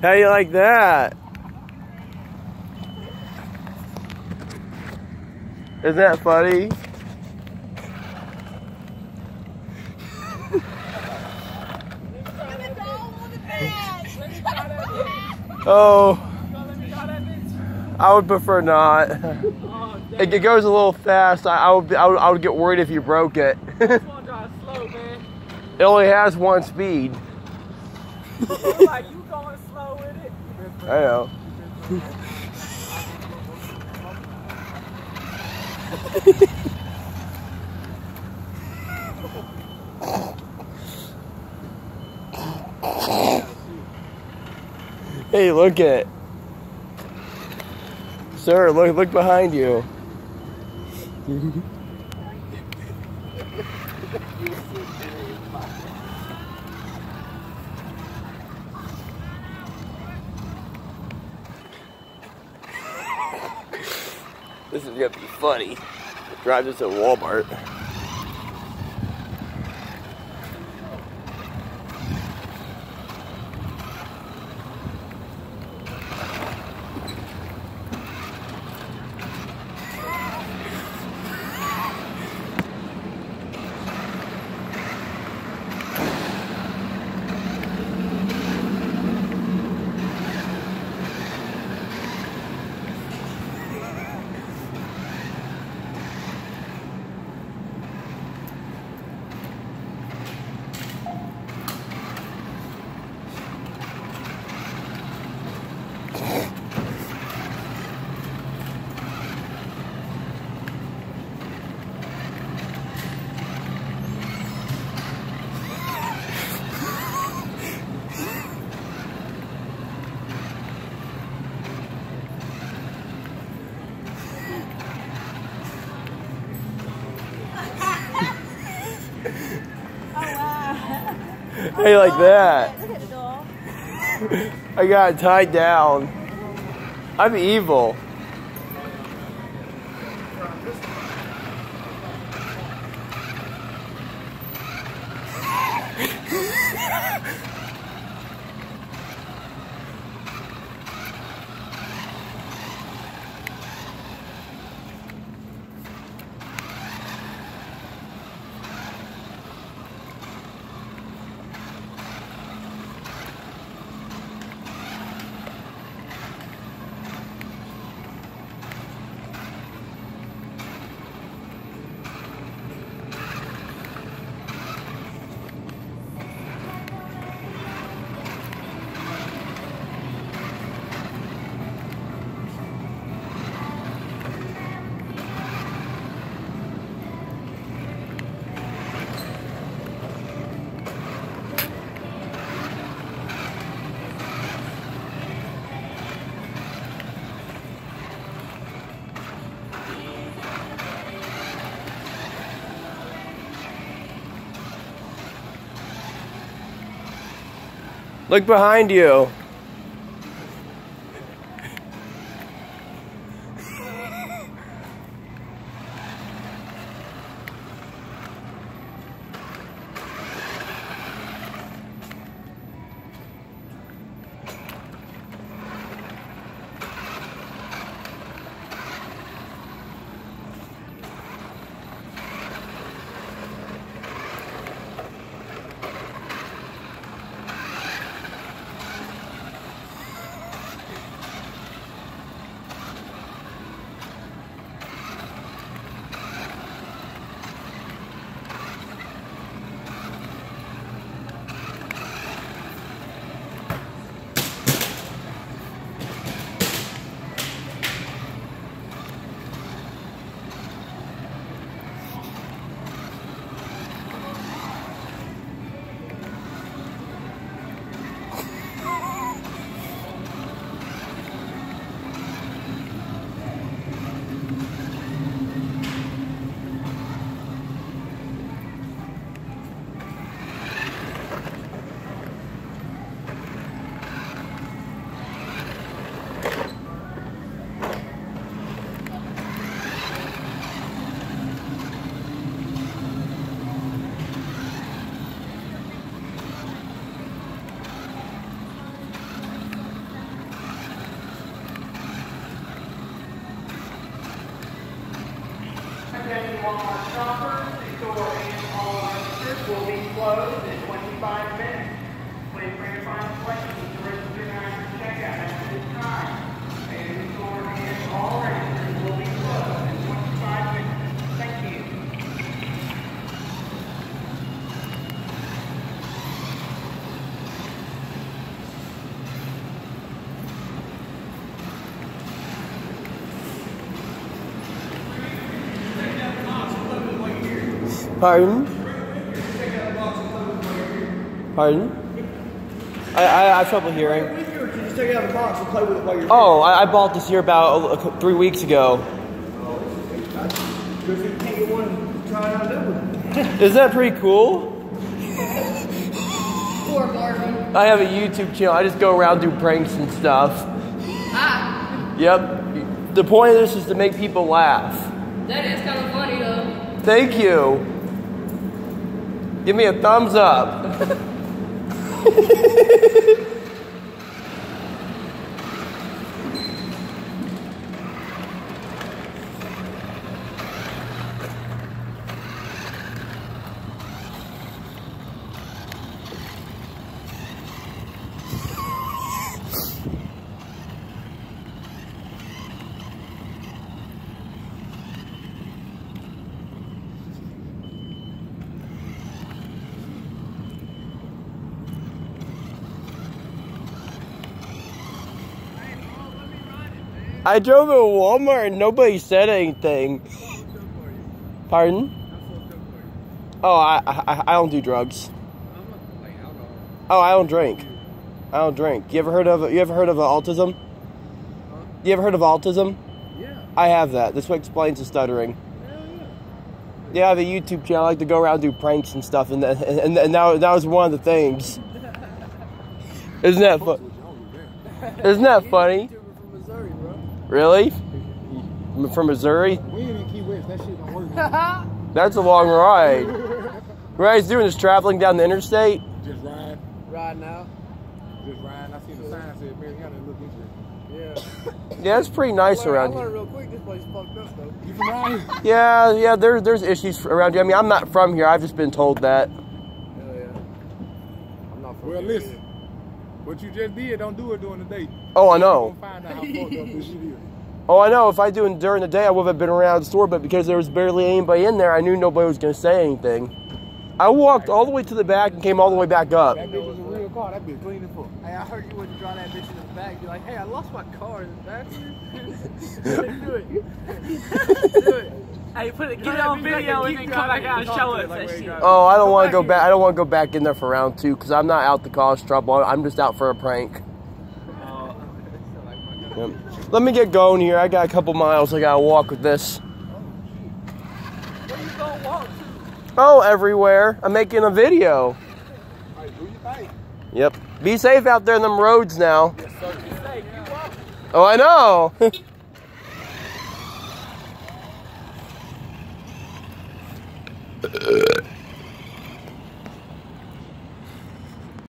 How you like that? Isn't that funny? Oh, I would prefer not. It goes a little fast. I would get worried if you broke it. It only has one speed. Like you going slow with it. I know. Hey, look it. Sir, look behind you. This is gonna be funny. Drive this at Walmart. How you like that? Look at the doll. I got it tied down. I'm evil. Look behind you. all our shoppers, the store and all our stores will be closed in 25 minutes. Please bring your final collections to register now for checkout at this time. And the store and all registers will be closed in 25 minutes. Thank you. Pardon? Pardon? I have trouble hearing. Just take it out of the box and play with it while you're Oh, I bought this here about 3 weeks ago. If you can't get one, try it out there. Isn't that pretty cool? Poor Barbie. I have a YouTube channel. I just go around do pranks and stuff. Ah, Yep. The point of this is to make people laugh. that is kind of funny though. Thank you. Give me a thumbs up. I drove to Walmart and nobody said anything. Pardon? Oh, I don't do drugs. Oh, I don't drink. I don't drink. You ever heard of autism? You ever heard of autism? Yeah. I have that. This explains the stuttering. Yeah, I have a YouTube channel. I like to go around and do pranks and stuff, and that was one of the things. Isn't that fun? Isn't that funny? Really? From Missouri? We ain't in Key West. That shit don't work. That's a long ride. What he's doing is traveling down the interstate. Just ride. Riding out. Just ride. I seen the sign said, man, you gotta look into it. Yeah. Yeah, it's pretty nice around I here. learned real quick this place fucked up though. You from around here? Yeah, there's issues around here. I mean, I'm not from here. I've just been told that. Hell yeah. I'm not from Well, here listen. What you just did, don't do it during the day. Oh, I know. You're gonna find out how fucked up this shit is. Oh, I know. If I do it during the day, I would have been around the store, but because there was barely anybody in there, I knew nobody was going to say anything. I walked all the way to the back and came all the way back up. That bitch was a real car. That bitch clean as fuck. Hey, I heard you wouldn't draw that bitch in the back. You're like, hey, I lost my car in the back. Do it. Do it. Hey, get it on video and then come back out and show us that shit. Oh, I don't want to go back. I don't want to go back in there for round 2 because I'm not out to cause trouble. I'm just out for a prank. Yep. Let me get going here. I got a couple miles I gotta walk with this. Where you gonna walk to? Oh, everywhere. I'm making a video. Alright, do your thing. Yep. Be safe out there in them roads now. Yes, sir. Be safe. You walk. Oh, I know.